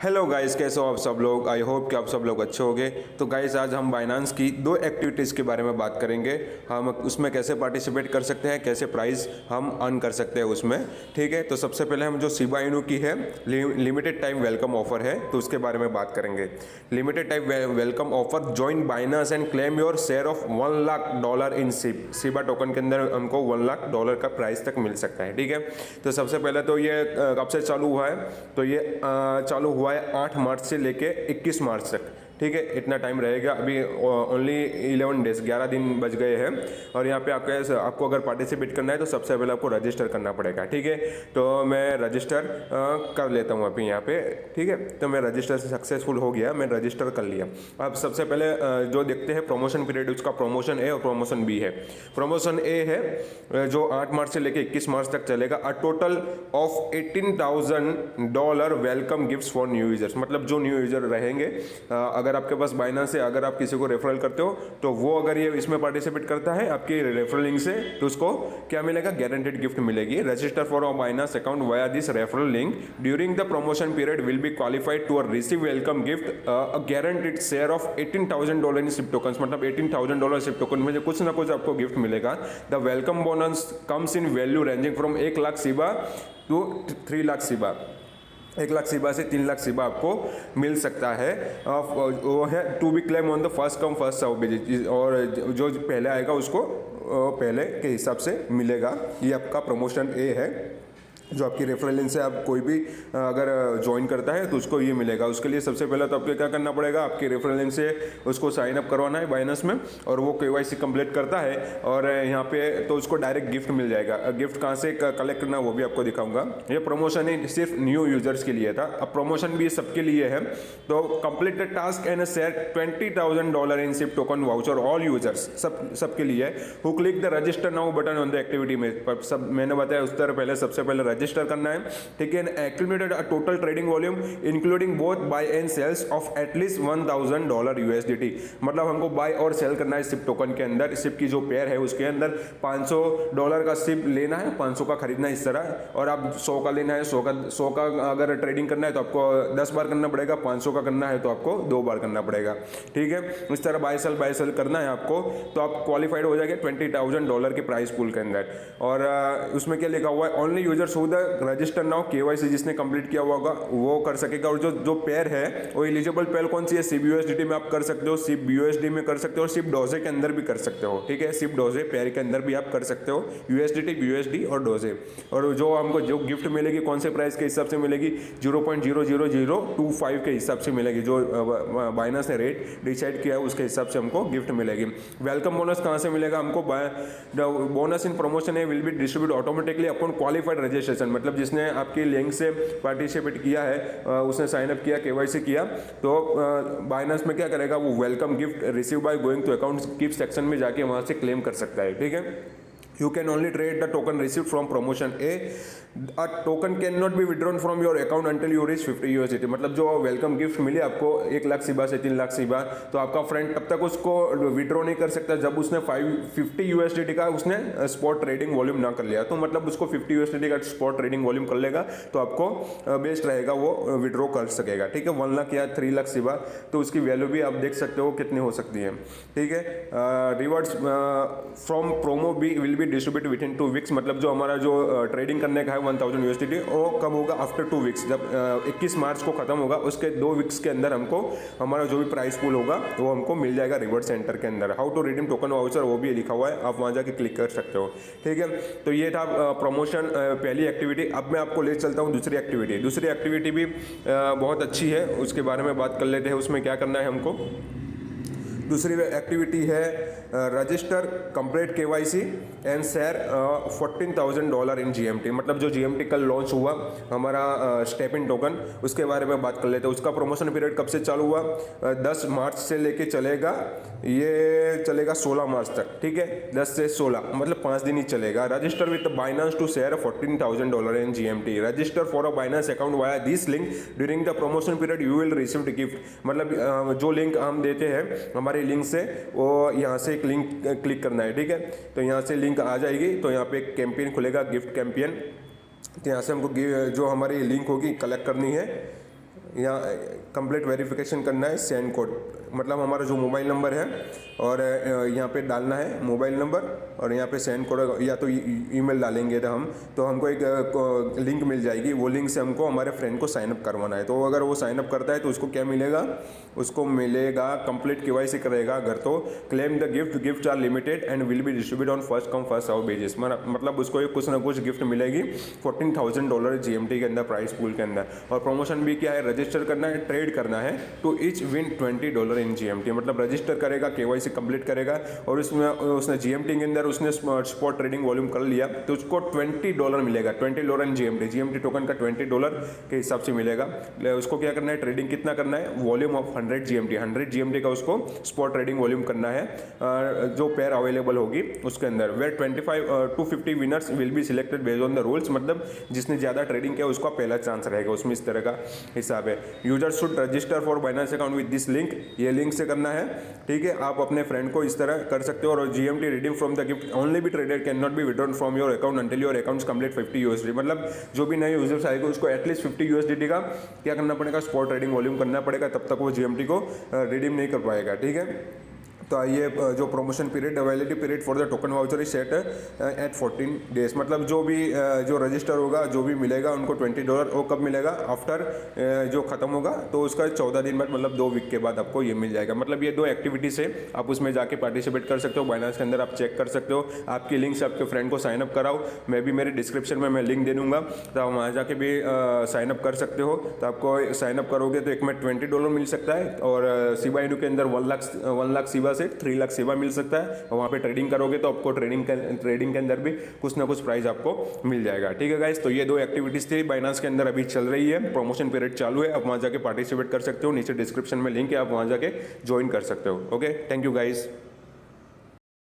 Hello guys, कैसे हो आप सब लोग। आई होप कि आप सब लोग अच्छे होंगे। तो गाइस, आज हम बाइनांस की दो एक्टिविटीज़ के बारे में बात करेंगे। हम उसमें कैसे पार्टिसिपेट कर सकते हैं, कैसे प्राइस हम अर्न कर सकते हैं उसमें। ठीक है, तो सबसे पहले हम जो शिबा इनू की है लिमिटेड टाइम वेलकम ऑफर है, तो उसके बारे में बात करेंगे। Limited time welcome offer, join Binance and claim your share of $1 lakh in Shiba token के अंदर हमको $1 लाख का प्राइस तक मिल सकता है। ठीक है, तो सबसे पहले तो ये कब से चालू हुआ है, तो ये चालू हुआ है 8 मार्च से लेके 21 मार्च तक। ठीक है, इतना टाइम रहेगा। अभी ओनली 11 डेज, 11 दिन बच गए हैं। और यहाँ पे आपको अगर पार्टिसिपेट करना है तो सबसे पहले आपको रजिस्टर करना पड़ेगा। ठीक है, तो मैं रजिस्टर कर लेता हूँ अभी यहाँ पे। ठीक है, तो मैं रजिस्टर सक्सेसफुल हो गया, मैं रजिस्टर कर लिया। अब सबसे पहले जो देखते हैं प्रमोशन पीरियड, उसका प्रमोशन ए और प्रमोशन बी है। प्रमोशन ए है जो 8 मार्च से लेके 21 मार्च तक चलेगा। A total of $18,000 welcome gifts for new users. मतलब जो न्यू यूजर रहेंगे, अगर आपके पास बाइनांस से अगर आप किसी को रेफरल करते हो तो वो अगर ये इसमें पार्टिसिपेट करता है आपकी रेफरल लिंक से, तो उसको क्या मिलेगा, गारंटेड गिफ्ट मिलेगी। Register for a Binance account via this referral link during the promotion period will be qualified to receive welcome gift a guaranteed share of $18,000 in SIP tokens. मतलब $18,000 SIP token में कुछ ना कुछ आपको gift मिलेगा। The welcome bonus comes in value ranging from 1 lakh Shiba to 3 lakh Shiba. 1 lakh Shiba से 3 lakh Shiba आपको मिल सकता है। वो है to be claim on the first come first serve basis, और जो पहले आएगा उसको पहले के हिसाब से मिलेगा। ये आपका प्रमोशन ए है, जो आपकी रेफरल लिंक से आप कोई भी अगर ज्वाइन करता है तो उसको ये मिलेगा। उसके लिए सबसे पहले तो आपको क्या करना पड़ेगा, आपकी रेफरल लिंक से उसको साइन अप करवाना है बाइनांस में, और वो KYC कंप्लीट करता है और यहाँ पे तो उसको डायरेक्ट गिफ्ट मिल जाएगा। गिफ्ट कहाँ से कलेक्ट करना वो भी आपको दिखाऊंगा। ये प्रमोशन ही सिर्फ न्यू यूजर्स के लिए था, अब प्रमोशन भी सबके लिए है। तो complete the task and share $20,000 in SIP token voucher all users, सबके लिए है। Who click the register now button on the activity में, सब मैंने बताया उस तरह पहले सबसे पहले रजिस्टर करना है। ठीक है, accumulated a total trading volume including both buy and sales of at least $1,000 USDT। मतलब हमको बाय और सेल करना है सिप टोकन के अंदर। सिप की जो पेयर है उसके अंदर $500 का सिप लेना है, 500 का खरीदना है इस तरह। और आप 100 का लेना है, 100 का अगर ट्रेडिंग करना है तो आपको 10 बार करना पड़ेगा, 500 का करना है तो आपको 2 बार करना पड़ेगा। ठीक है, इस तरह बाय सेल करना है आपको, तो आप क्वालिफाइड हो जाएंगे $20,000 के प्राइस पूल के अंदर। और उसमें क्या लिखा हुआ है, only users who the register now, KYC जिसने कंप्लीट किया हुआ होगा वो कर सकेगा। और जो पेयर है वो एलिजिबल पेयर कौन सी है, सिप USDT में आप कर सकते हो, सिप BUSD में कर सकते हो, और सिप डोजे के अंदर भी कर सकते हो। ठीक है, सिप डोजे पेयर के अंदर भी आप कर सकते हो, USDT BUSD और डोजे। और जो हमको जो गिफ्ट मिलेगी कौन से प्राइस के हिसाब से मिलेगी, 0.00025 के हिसाब से मिलेगी। जो बाइनांस ने रेट डिसाइड किया है उसके हिसाब से हमको गिफ्ट मिलेगी। वेलकम बोनस कहाँ से मिलेगा हमको, बोनस इन प्रमोशन है will be distribute automatically upon qualified registration. मतलब जिसने आपकी लिंक से पार्टिसिपेट किया है, उसने साइन अप किया, KYC किया, तो बाइनांस में क्या करेगा, वो welcome gift receive by going to account gift section में जाके वहां से क्लेम कर सकता है। ठीक है, You can only trade the token received from promotion A. A token cannot be withdrawn from your account until you reach 50 USDT। मतलब जो वेलकम गिफ्ट मिली आपको 1 लाख शिबा से 3 लाख शिबा, तो आपका फ्रेंड तब तक उसको विड्रॉ नहीं कर सकता जब उसने 50 USDT का उसने स्पॉट ट्रेडिंग वॉल्यूम ना कर लिया। तो मतलब उसको 50 USDT का स्पॉट ट्रेडिंग वॉल्यूम कर लेगा तो आपको बेस्ट रहेगा, वो विड्रॉ कर सकेगा। ठीक है, 1 लाख या 3 लाख शिबा, तो उसकी वैल्यू भी आप देख सकते हो कितनी हो सकती है। ठीक है, rewards from promo B will be distribute within 2 weeks. मतलब जो हमारा जो ट्रेडिंग करने का है 1000 USDT, वो कब होगा, आफ्टर 2 वीक्स, जब 21 मार्च को खत्म होगा उसके 2 वीक्स के अंदर हमको हमारा जो भी प्राइस पूल होगा वो हमको मिल जाएगा रिवॉर्ड सेंटर के अंदर। How to redeem token voucher वो भी लिखा हुआ है, आप वहाँ जाके क्लिक कर सकते हो। ठीक है, तो ये था प्रमोशन पहली एक्टिविटी। अब मैं आपको ले चलता हूँ दूसरी एक्टिविटी। दूसरी एक्टिविटी भी बहुत अच्छी है, उसके बारे में बात कर लेते हैं। उसमें क्या करना है हमको, दूसरी एक्टिविटी है register complete KYC and share $14,000 in GMT। मतलब जो GMT कल लॉन्च हुआ हमारा स्टेप इन टोकन, उसके बारे में बात कर लेते हैं। उसका प्रमोशन पीरियड कब से चालू हुआ, 10 मार्च से लेके चलेगा, ये चलेगा 16 मार्च तक। ठीक है, 10 से 16 मतलब 5 दिन ही चलेगा। Register with Binance to share $14,000 in GMT। Register for a Binance account via this link during the promotion period you will receive gift. मतलब जो लिंक हम देते हैं हमारे लिंक से, वो यहाँ से एक लिंक क्लिक करना है। ठीक है, तो यहाँ से लिंक आ जाएगी, तो यहाँ पे एक कैंपेन खुलेगा, गिफ्ट कैंपेन। तो यहाँ से हमको जो हमारी लिंक होगी कलेक्ट करनी है। यहाँ कंप्लीट वेरिफिकेशन करना है, सेंड कोड, मतलब हमारा जो मोबाइल नंबर है और यहाँ पे डालना है मोबाइल नंबर और यहाँ पे सेंड कोड या तो ईमेल डालेंगे तो हमको एक लिंक मिल जाएगी। वो लिंक से हमको हमारे फ्रेंड को साइनअप करवाना है। तो अगर वो साइनअप करता है तो उसको क्या मिलेगा, उसको मिलेगा कंप्लीट KYC करेगा अगर तो claim the gift are limited and will be distribute on first come first serve basis. मतलब उसको एक कुछ ना कुछ गिफ्ट मिलेगी $14,000 GMT के अंदर, प्राइस पूल के अंदर। और प्रमोशन भी क्या है, रजिस्टर करना है, ट्रेड करना है, to each win $20 in GMT। मतलब रजिस्टर करेगा, KYC कंप्लीट करेगा और उसने GMT के अंदर उसने स्पॉट ट्रेडिंग वॉल्यूम कर लिया तो उसको $20 मिलेगा, $20 इन GMT टोकन का $20 के हिसाब से मिलेगा। उसको क्या करना है, ट्रेडिंग कितना करना है, वॉल्यूम ऑफ 100 GMT का उसको स्पॉट ट्रेडिंग वॉल्यूम करना है जो पेयर अवेलेबल होगी उसके अंदर। Where 25 winners will be selected based on the rules. मतलब जिसने ज़्यादा ट्रेडिंग किया उसका पहला चांस रहेगा उसमें, इस तरह का हिसाब है। User should register for Binance account with this link, ये लिंक से करना है, ठीक है। आप अपने फ्रेंड को इस तरह कर सकते हो। और GMT redeem from the gift only B traded, can not be withdrawn from your account until your account complete 50 USD। मतलब जो भी नए यूजर्स आएगा उसको एटलीस्ट 50 USD का क्या करना पड़ेगा, स्पॉट ट्रेडिंग वॉल्यूम करना पड़ेगा, तब तक वो GMT को रिडीम नहीं कर पाएगा, ठीक है। तो आइए, जो promotion period, validity period for the token voucher is set at 14 days. मतलब जो रजिस्टर होगा, जो भी मिलेगा उनको $20, वो कब मिलेगा, आफ्टर जो खत्म होगा तो उसका 14 दिन बाद, मतलब 2 वीक के बाद आपको ये मिल जाएगा। मतलब ये 2 एक्टिविटीज़ है, आप उसमें जाके पार्टिसिपेट कर सकते हो। बाइनेंस के अंदर आप चेक कर सकते हो, आपकी लिंक से आपके फ्रेंड को साइनअप कराओ। मैं भी मेरे डिस्क्रिप्शन में मैं लिंक दे दूंगा, तो आप वहाँ जाके भी साइनअप कर सकते हो। तो आपको साइनअप करोगे तो एक में $20 मिल सकता है और शिबा इनू के अंदर 1 लाख शिबा 3 लाख सेवा मिल सकता है। और वहाँ पे ट्रेडिंग करोगे तो आपको ट्रेडिंग के अंदर भी कुछ ना कुछ प्राइस आपको मिल जाएगा, ठीक है गाइस। तो ये 2 एक्टिविटीज थी, बाइनेंस के अंदर अभी चल रही है, प्रमोशन पीरियड चालू है, आप वहाँ जाके पार्टिसिपेट कर सकते हो। नीचे डिस्क्रिप्शन में लिंक है, आप वहाँ जाके ज्वाइन कर सकते हो। Okay, thank you guys.